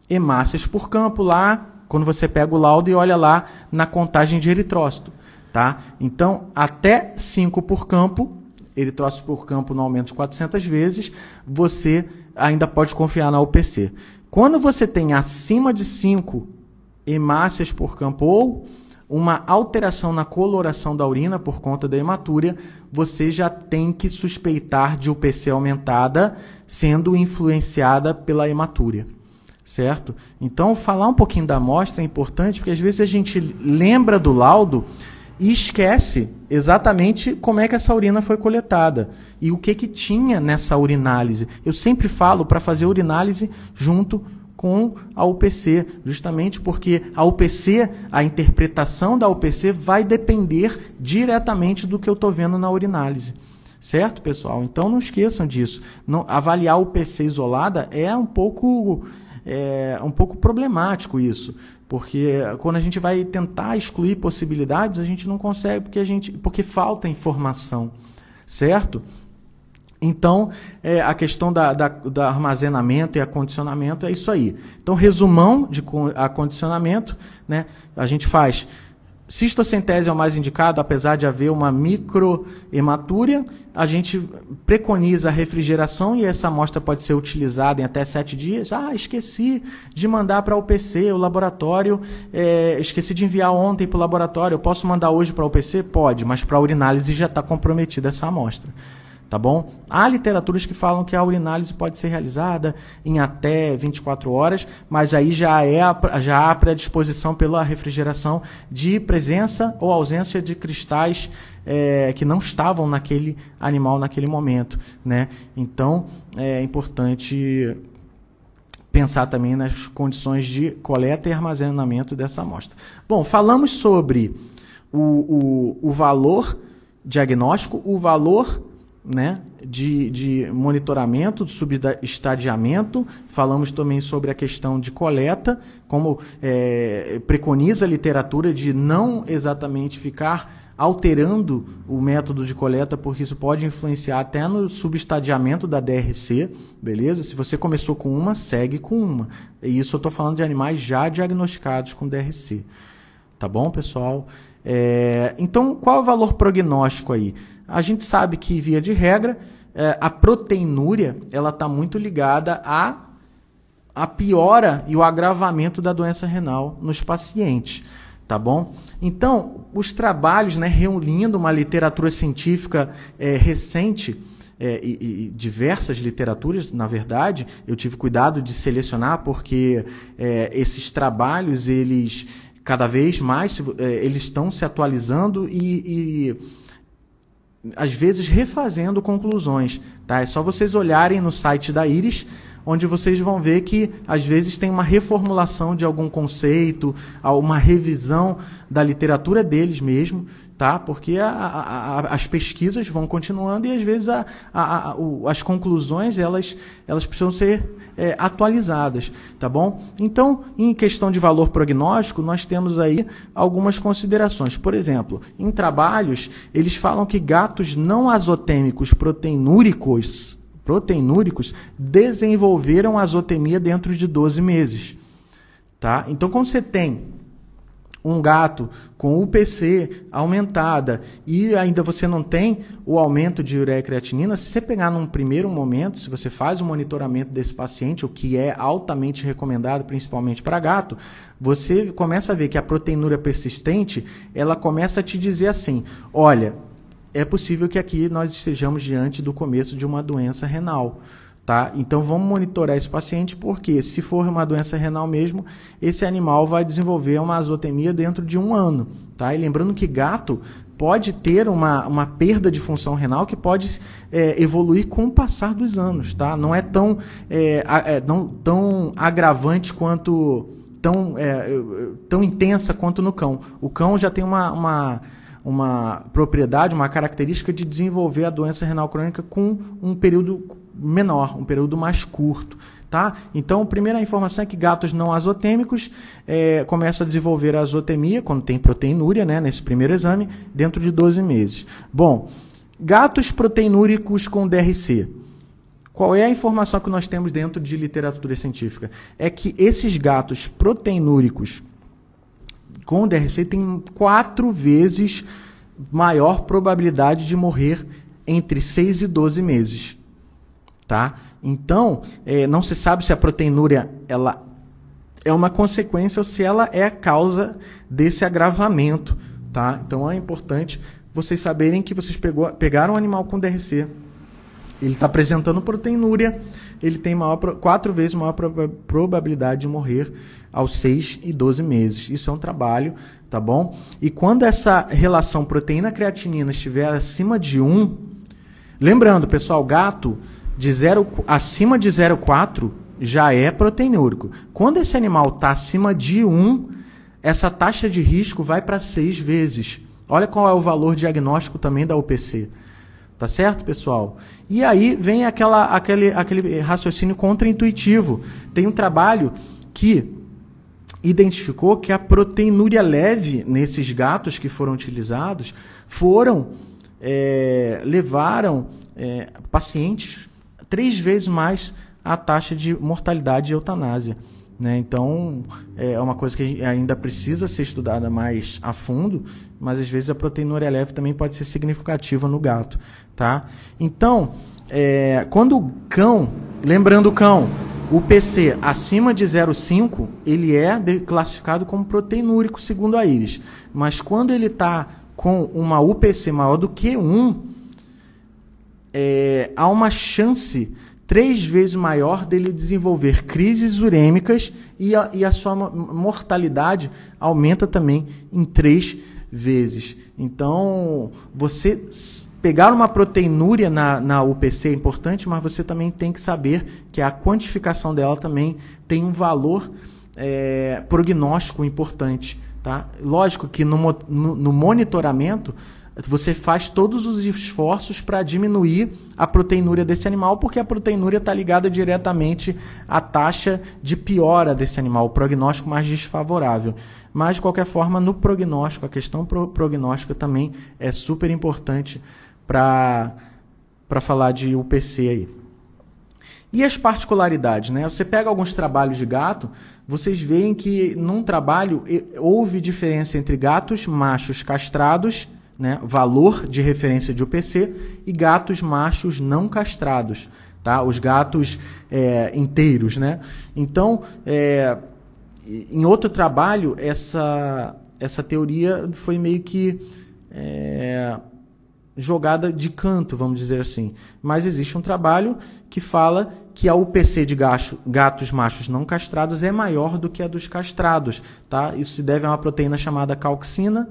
hemácias por campo lá, quando você pega o laudo e olha lá na contagem de eritrócito. Tá? Então, até 5 por campo, eritrócito por campo no aumento de 400 vezes, você ainda pode confiar na UPC. Quando você tem acima de 5 hemácias por campo ou uma alteração na coloração da urina por conta da hematúria, você já tem que suspeitar de UPC aumentada sendo influenciada pela hematúria, certo? Então, falar um pouquinho da amostra é importante, porque às vezes a gente lembra do laudo e esquece exatamente como é que essa urina foi coletada e o que tinha nessa urinálise. Eu sempre falo para fazer urinálise junto com a UPC, justamente porque a UPC, a interpretação da UPC vai depender diretamente do que eu estou vendo na urinálise. Certo, pessoal? Então não esqueçam disso. Não, avaliar a UPC isolada é um pouco problemático isso, porque quando a gente vai tentar excluir possibilidades, a gente não consegue porque falta informação, certo? Então, a questão da armazenamento e acondicionamento é isso aí. Então, resumão de acondicionamento, né? A gente faz cistocentese é o mais indicado, apesar de haver uma microhematúria. A gente preconiza a refrigeração e essa amostra pode ser utilizada em até 7 dias. Ah, esqueci de mandar para a UPC, o laboratório, esqueci de enviar ontem para o laboratório. Eu posso mandar hoje para a UPC? Pode, mas para a urinálise já está comprometida essa amostra. Tá bom? Há literaturas que falam que a urinálise pode ser realizada em até 24 horas, mas aí já há predisposição pela refrigeração de presença ou ausência de cristais que não estavam naquele animal naquele momento, né? Então, é importante pensar também nas condições de coleta e armazenamento dessa amostra. Bom, falamos sobre o valor diagnóstico, o valor, né, de monitoramento, de subestadiamento. Falamos também sobre a questão de coleta, como preconiza a literatura de não exatamente ficar alterando o método de coleta, porque isso pode influenciar até no subestadiamento da DRC, beleza? Se você começou com uma, segue com uma. E isso eu estou falando de animais já diagnosticados com DRC. Tá bom, pessoal? Então, qual é o valor prognóstico aí? A gente sabe que, via de regra, a proteinúria está muito ligada à piora e o agravamento da doença renal nos pacientes. Tá bom? Então, os trabalhos, né, reunindo uma literatura científica recente, e diversas literaturas, na verdade, eu tive cuidado de selecionar porque esses trabalhos, eles cada vez mais eles estão se atualizando e às vezes refazendo conclusões. Tá? É só vocês olharem no site da IRIS, onde vocês vão ver que às vezes tem uma reformulação de algum conceito, uma revisão da literatura deles mesmo, tá? Porque as pesquisas vão continuando e às vezes as conclusões elas precisam ser atualizadas, tá bom? Então, em questão de valor prognóstico, nós temos aí algumas considerações. Por exemplo, em trabalhos, eles falam que gatos não azotêmicos proteinúricos desenvolveram azotemia dentro de 12 meses. Tá? Então, quando você tem um gato com UPC aumentada e ainda você não tem o aumento de ureia e creatinina, se você pegar num primeiro momento, se você faz o monitoramento desse paciente, o que é altamente recomendado, principalmente para gato, você começa a ver que a proteinúria persistente, ela começa a te dizer assim, olha, é possível que aqui nós estejamos diante do começo de uma doença renal. Tá? Então vamos monitorar esse paciente, porque se for uma doença renal mesmo, esse animal vai desenvolver uma azotemia dentro de 1 ano. Tá? E lembrando que gato pode ter uma perda de função renal que pode evoluir com o passar dos anos. Tá? Não é tão agravante quanto, tão intensa quanto no cão. O cão já tem uma propriedade, uma característica de desenvolver a doença renal crônica com um período menor, um período mais curto. Tá? Então, a primeira informação é que gatos não azotêmicos começam a desenvolver a azotemia, quando tem proteinúria, né, nesse primeiro exame, dentro de 12 meses. Bom, gatos proteinúricos com DRC. Qual é a informação que nós temos dentro de literatura científica? É que esses gatos proteinúricos com DRC tem 4 vezes maior probabilidade de morrer entre 6 e 12 meses. Tá? Então, não se sabe se a proteinúria ela é uma consequência ou se ela é a causa desse agravamento. Tá? Então, é importante vocês saberem que vocês pegaram um animal com DRC, ele está apresentando proteinúria, ele tem 4 vezes maior probabilidade de morrer aos 6 e 12 meses. Isso é um trabalho, tá bom? E quando essa relação proteína-creatinina estiver acima de 1, lembrando, pessoal, gato acima de 0,4 já é proteinúrico. Quando esse animal está acima de 1, essa taxa de risco vai para 6 vezes. Olha qual é o valor diagnóstico também da UPC. Tá certo, pessoal? E aí vem aquele raciocínio contraintuitivo. Tem um trabalho que identificou que a proteinúria leve nesses gatos que foram utilizados levaram pacientes 3 vezes mais a taxa de mortalidade e eutanásia. Né? Então, é uma coisa que ainda precisa ser estudada mais a fundo, mas às vezes a proteinúria leve também pode ser significativa no gato. Tá? Então, quando o cão, lembrando o cão, o PC acima de 0,5, ele é classificado como proteinúrico segundo a IRIS. Mas quando ele está com uma UPC maior do que 1, há uma chance 3 vezes maior dele desenvolver crises urêmicas e a sua mortalidade aumenta também em 3 vezes. Então, você pegar uma proteinúria na UPC é importante, mas você também tem que saber que a quantificação dela também tem um valor prognóstico importante. Tá? Lógico que no monitoramento você faz todos os esforços para diminuir a proteinúria desse animal, porque a proteinúria está ligada diretamente à taxa de piora desse animal, o prognóstico mais desfavorável. Mas, de qualquer forma, no prognóstico, a questão prognóstica também é super importante para falar de UPC aí. E as particularidades, né? Você pega alguns trabalhos de gato, vocês veem que num trabalho houve diferença entre gatos machos castrados, né, valor de referência de UPC, e gatos machos não castrados, tá? Os gatos inteiros. Né? Então, em outro trabalho, essa teoria foi meio que jogada de canto, vamos dizer assim. Mas existe um trabalho que fala que a UPC de gatos machos não castrados é maior do que a dos castrados. Tá? Isso se deve a uma proteína chamada calcina,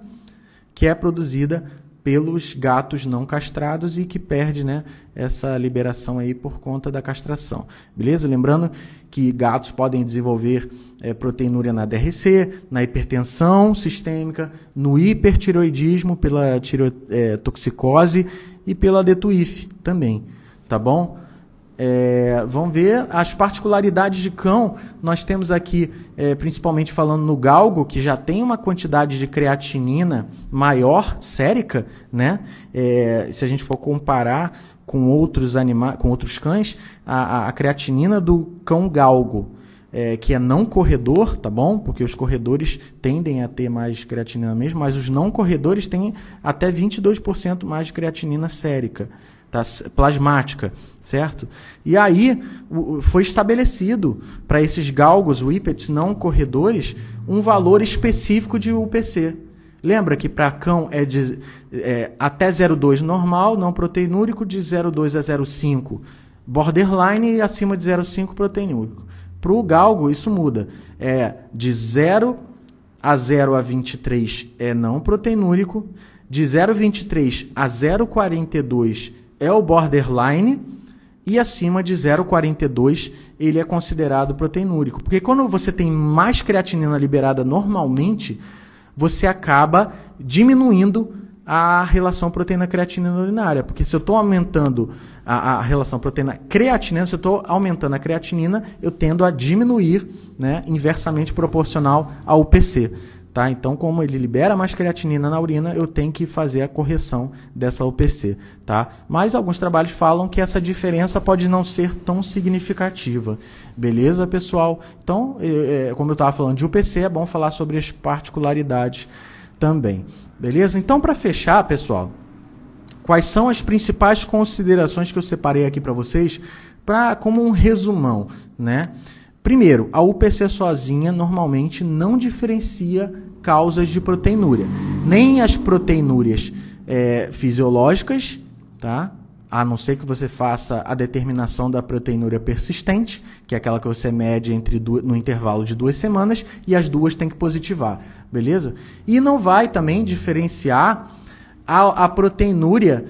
que é produzida pelos gatos não castrados e que perde, né, essa liberação aí por conta da castração. Beleza? Lembrando que gatos podem desenvolver proteinúria na DRC, na hipertensão sistêmica, no hipertireoidismo, pela tireotoxicose e pela DTUIF também. Tá bom? Vamos ver as particularidades de cão. Nós temos aqui, principalmente falando no galgo, que já tem uma quantidade de creatinina maior, sérica, né? Se a gente for comparar com outros cães, a creatinina do cão galgo, que é não corredor, tá bom? Porque os corredores tendem a ter mais creatinina mesmo, mas os não corredores têm até 22% mais de creatinina sérica. Tá, plasmática, certo? E aí foi estabelecido para esses galgos, whippets não corredores, um valor específico de UPC. Lembra que para cão até 0,2 normal, não proteinúrico, de 0,2 a 0,5 borderline e acima de 0,5 proteinúrico. Para o galgo isso muda. De 0 a 0,23 é não proteinúrico, de 0,23 a 0,42 é o borderline e acima de 0,42 ele é considerado proteinúrico. Porque quando você tem mais creatinina liberada normalmente, você acaba diminuindo a relação proteína-creatinina urinária. Porque se eu estou aumentando a relação proteína-creatinina, se eu estou aumentando a creatinina, eu tendo a diminuir, né, inversamente proporcional ao UPC. Tá? Então, como ele libera mais creatinina na urina, eu tenho que fazer a correção dessa UPC. Tá? Mas alguns trabalhos falam que essa diferença pode não ser tão significativa. Beleza, pessoal? Então, como eu estava falando de UPC, é bom falar sobre as particularidades também. Beleza? Então, para fechar, pessoal, quais são as principais considerações que eu separei aqui para vocês, como um resumão, né? Primeiro, a UPC sozinha normalmente não diferencia causas de proteinúria. Nem as proteinúrias fisiológicas, tá? A não ser que você faça a determinação da proteinúria persistente, que é aquela que você mede no intervalo de 2 semanas, e as duas têm que positivar, beleza? E não vai também diferenciar a proteinúria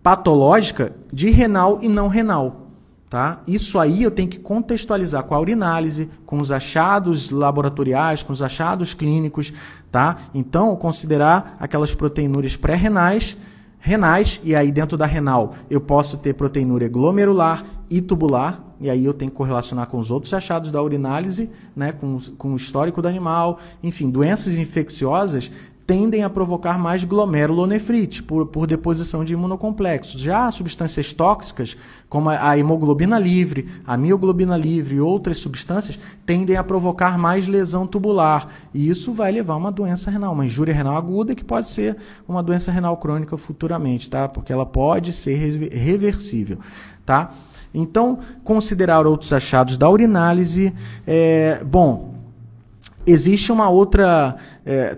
patológica de renal e não renal. Tá? Isso aí eu tenho que contextualizar com a urinálise, com os achados laboratoriais, com os achados clínicos. Tá? Então, considerar aquelas proteinúrias pré-renais, renais, e aí dentro da renal eu posso ter proteinúria glomerular e tubular, e aí eu tenho que correlacionar com os outros achados da urinálise, né, com o histórico do animal. Enfim, doenças infecciosas tendem a provocar mais glomerulonefrite por deposição de imunocomplexos. Já substâncias tóxicas, como a hemoglobina livre, a mioglobina livre e outras substâncias, tendem a provocar mais lesão tubular. E isso vai levar a uma doença renal, uma injúria renal aguda, que pode ser uma doença renal crônica futuramente, tá? Porque ela pode ser reversível. Tá? Então, considerar outros achados da urinálise. Existe uma outra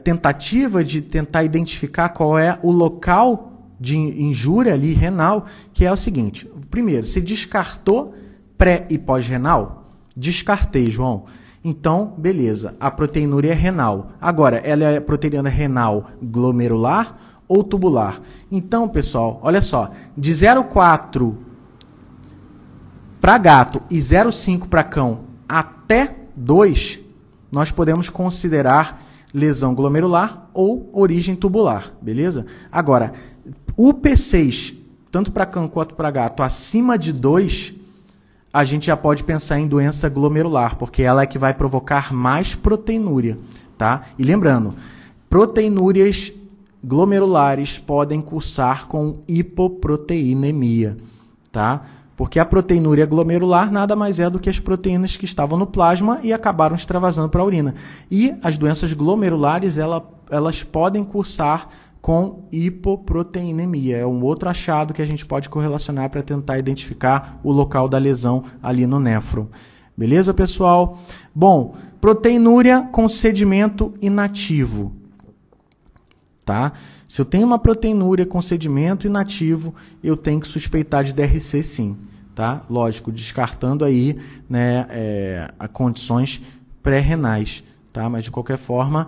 tentativa de tentar identificar qual é o local de injúria ali renal, que é o seguinte. Primeiro, se descartou pré e pós-renal? Descartei, João. Então, beleza, a proteinúria é renal. Agora, ela é proteína renal glomerular ou tubular? Então, pessoal, olha só, de 0,4 para gato e 0,5 para cão até 2, nós podemos considerar lesão glomerular ou origem tubular, beleza? Agora, UP6, tanto para cão quanto para gato, acima de 2, a gente já pode pensar em doença glomerular, porque ela é que vai provocar mais proteinúria, tá? E lembrando, proteinúrias glomerulares podem cursar com hipoproteinemia, tá? Porque a proteinúria glomerular nada mais é do que as proteínas que estavam no plasma e acabaram extravasando para a urina. E as doenças glomerulares, elas podem cursar com hipoproteinemia. É um outro achado que a gente pode correlacionar para tentar identificar o local da lesão ali no néfron. Beleza, pessoal? Bom, proteinúria com sedimento inativo. tá? Se eu tenho uma proteinúria com sedimento inativo, eu tenho que suspeitar de DRC sim, tá? Lógico, descartando aí, né, condições pré-renais, tá? Mas de qualquer forma,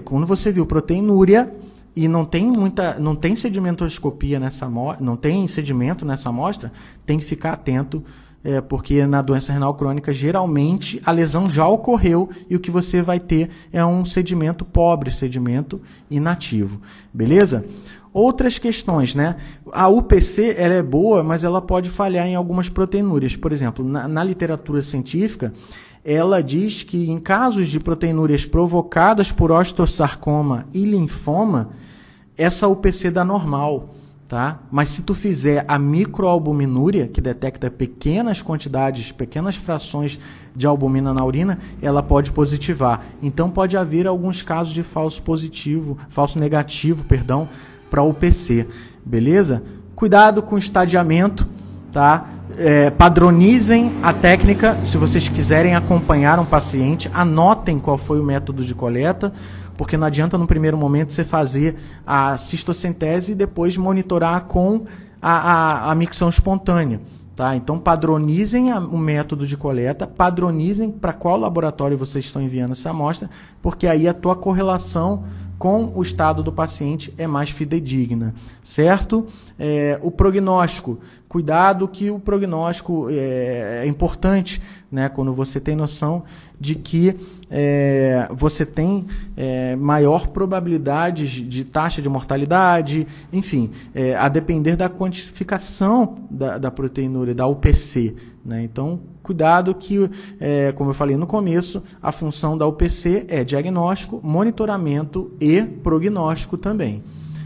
quando você viu proteinúria e não tem sedimentoscopia nessa amostra, não tem sedimento nessa amostra, tem que ficar atento, porque na doença renal crônica, geralmente, a lesão já ocorreu e o que você vai ter é um sedimento pobre, sedimento inativo. Beleza? Outras questões, né? A UPC ela é boa, mas ela pode falhar em algumas proteinúrias. Por exemplo, na literatura científica, ela diz que em casos de proteinúrias provocadas por osteosarcoma e linfoma, essa UPC dá normal, tá? Mas se tu fizer a microalbuminúria, que detecta pequenas quantidades, pequenas frações de albumina na urina, ela pode positivar. Então pode haver alguns casos de falso negativo, para UPC, beleza? Cuidado com o estadiamento, tá? Padronizem a técnica. Se vocês quiserem acompanhar um paciente, anotem qual foi o método de coleta, porque não adianta no primeiro momento você fazer a cistocentese e depois monitorar com a micção espontânea, tá? Então padronizem o método de coleta, padronizem para qual laboratório vocês estão enviando essa amostra, porque aí a tua correlação com o estado do paciente é mais fidedigna, certo? O prognóstico, cuidado que o prognóstico é importante, né? Quando você tem noção de que você tem maior probabilidade de taxa de mortalidade, enfim, a depender da quantificação da proteinúria, da UPC, né? Então, cuidado que, como eu falei no começo, a função da UPC é diagnóstico, monitoramento e prognóstico também.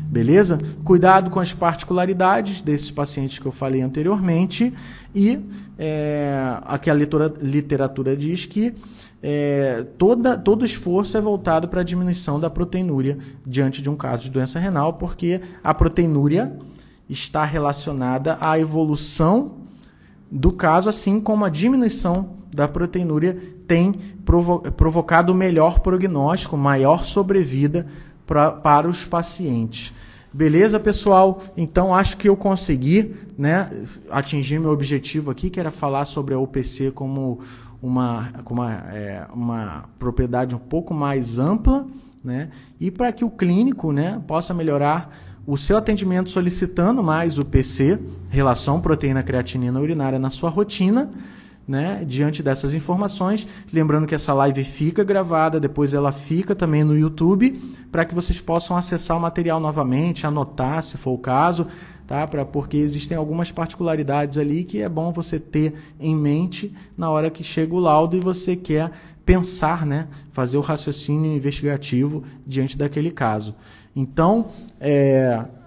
Beleza? Cuidado com as particularidades desses pacientes que eu falei anteriormente e aqui a literatura diz que todo esforço é voltado para a diminuição da proteinúria diante de um caso de doença renal, porque a proteinúria está relacionada à evolução do caso, assim como a diminuição da proteinúria tem provocado melhor prognóstico, maior sobrevida para os pacientes. Beleza, pessoal? Então, acho que eu consegui, né, atingir meu objetivo aqui, que era falar sobre a UPC como uma propriedade um pouco mais ampla, né, e para que o clínico, né, possa melhorar o seu atendimento solicitando mais UPC, relação proteína-creatinina urinária na sua rotina, né, diante dessas informações. Lembrando que essa live fica gravada, depois ela fica também no YouTube, para que vocês possam acessar o material novamente, anotar se for o caso, tá? Porque existem algumas particularidades ali que é bom você ter em mente na hora que chega o laudo e você quer pensar, né, fazer o raciocínio investigativo diante daquele caso. Então,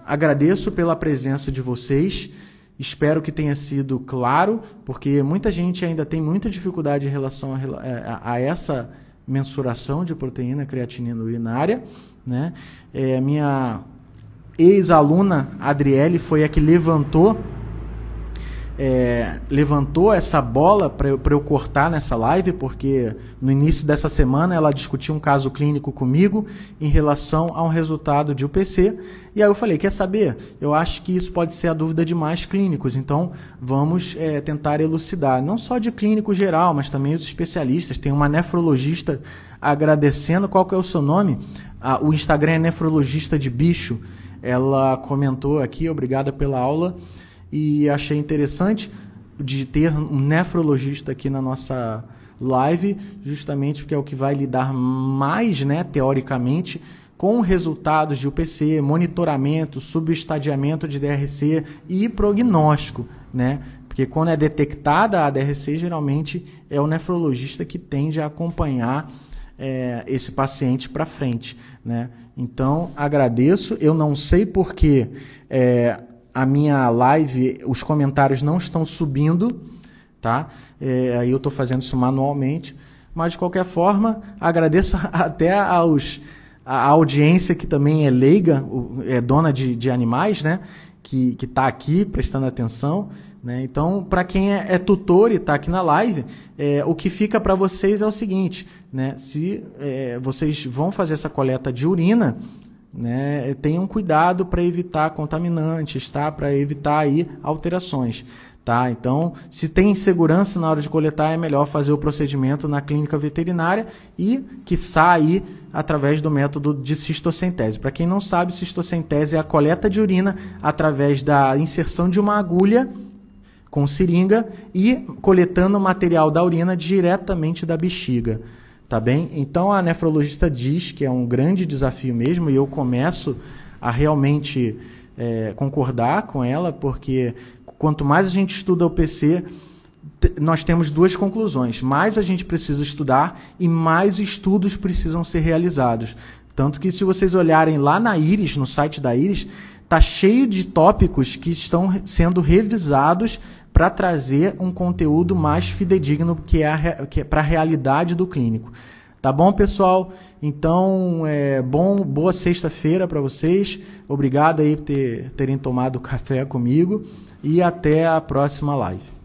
agradeço pela presença de vocês. Espero que tenha sido claro, porque muita gente ainda tem muita dificuldade em relação a essa mensuração de proteína creatinina urinária, né? Minha ex-aluna Adriele foi a que levantou essa bola para eu cortar nessa live, porque no início dessa semana ela discutiu um caso clínico comigo em relação a um resultado de UPC, e aí eu falei, quer saber? Eu acho que isso pode ser a dúvida de mais clínicos, então vamos tentar elucidar, não só de clínico geral, mas também os especialistas. Tem uma nefrologista agradecendo. Qual que é o seu nome? O Instagram é nefrologista de bicho. Ela comentou aqui, obrigada pela aula, e achei interessante de ter um nefrologista aqui na nossa live, justamente porque é o que vai lidar mais, né, teoricamente, com resultados de UPC, monitoramento, subestadiamento de DRC e prognóstico, né? Porque quando é detectada a DRC, geralmente é o nefrologista que tende a acompanhar esse paciente para frente, né? Então, agradeço. Eu não sei porque a minha live, os comentários não estão subindo, tá? Aí eu estou fazendo isso manualmente, mas de qualquer forma, agradeço até a audiência que também é leiga, é dona de animais, né? Que está aqui prestando atenção, né? Então, para quem é tutor e está aqui na live, o que fica para vocês é o seguinte, né? Se vocês vão fazer essa coleta de urina, né, tenham cuidado para evitar contaminantes, tá? Para evitar aí alterações. Tá? Então, se tem insegurança na hora de coletar, é melhor fazer o procedimento na clínica veterinária e que saia através do método de cistocentese. Para quem não sabe, cistocentese é a coleta de urina através da inserção de uma agulha com seringa e coletando o material da urina diretamente da bexiga. Tá bem? Então, a nefrologista diz que é um grande desafio mesmo e eu começo a realmente concordar com ela, porque quanto mais a gente estuda o PC, nós temos duas conclusões. Mais a gente precisa estudar e mais estudos precisam ser realizados. Tanto que se vocês olharem lá na IRIS, no site da IRIS, está cheio de tópicos que estão sendo revisados para trazer um conteúdo mais fidedigno que é para a realidade do clínico. Tá bom, pessoal? Então, boa sexta-feira para vocês. Obrigado aí por terem tomado café comigo e até a próxima live.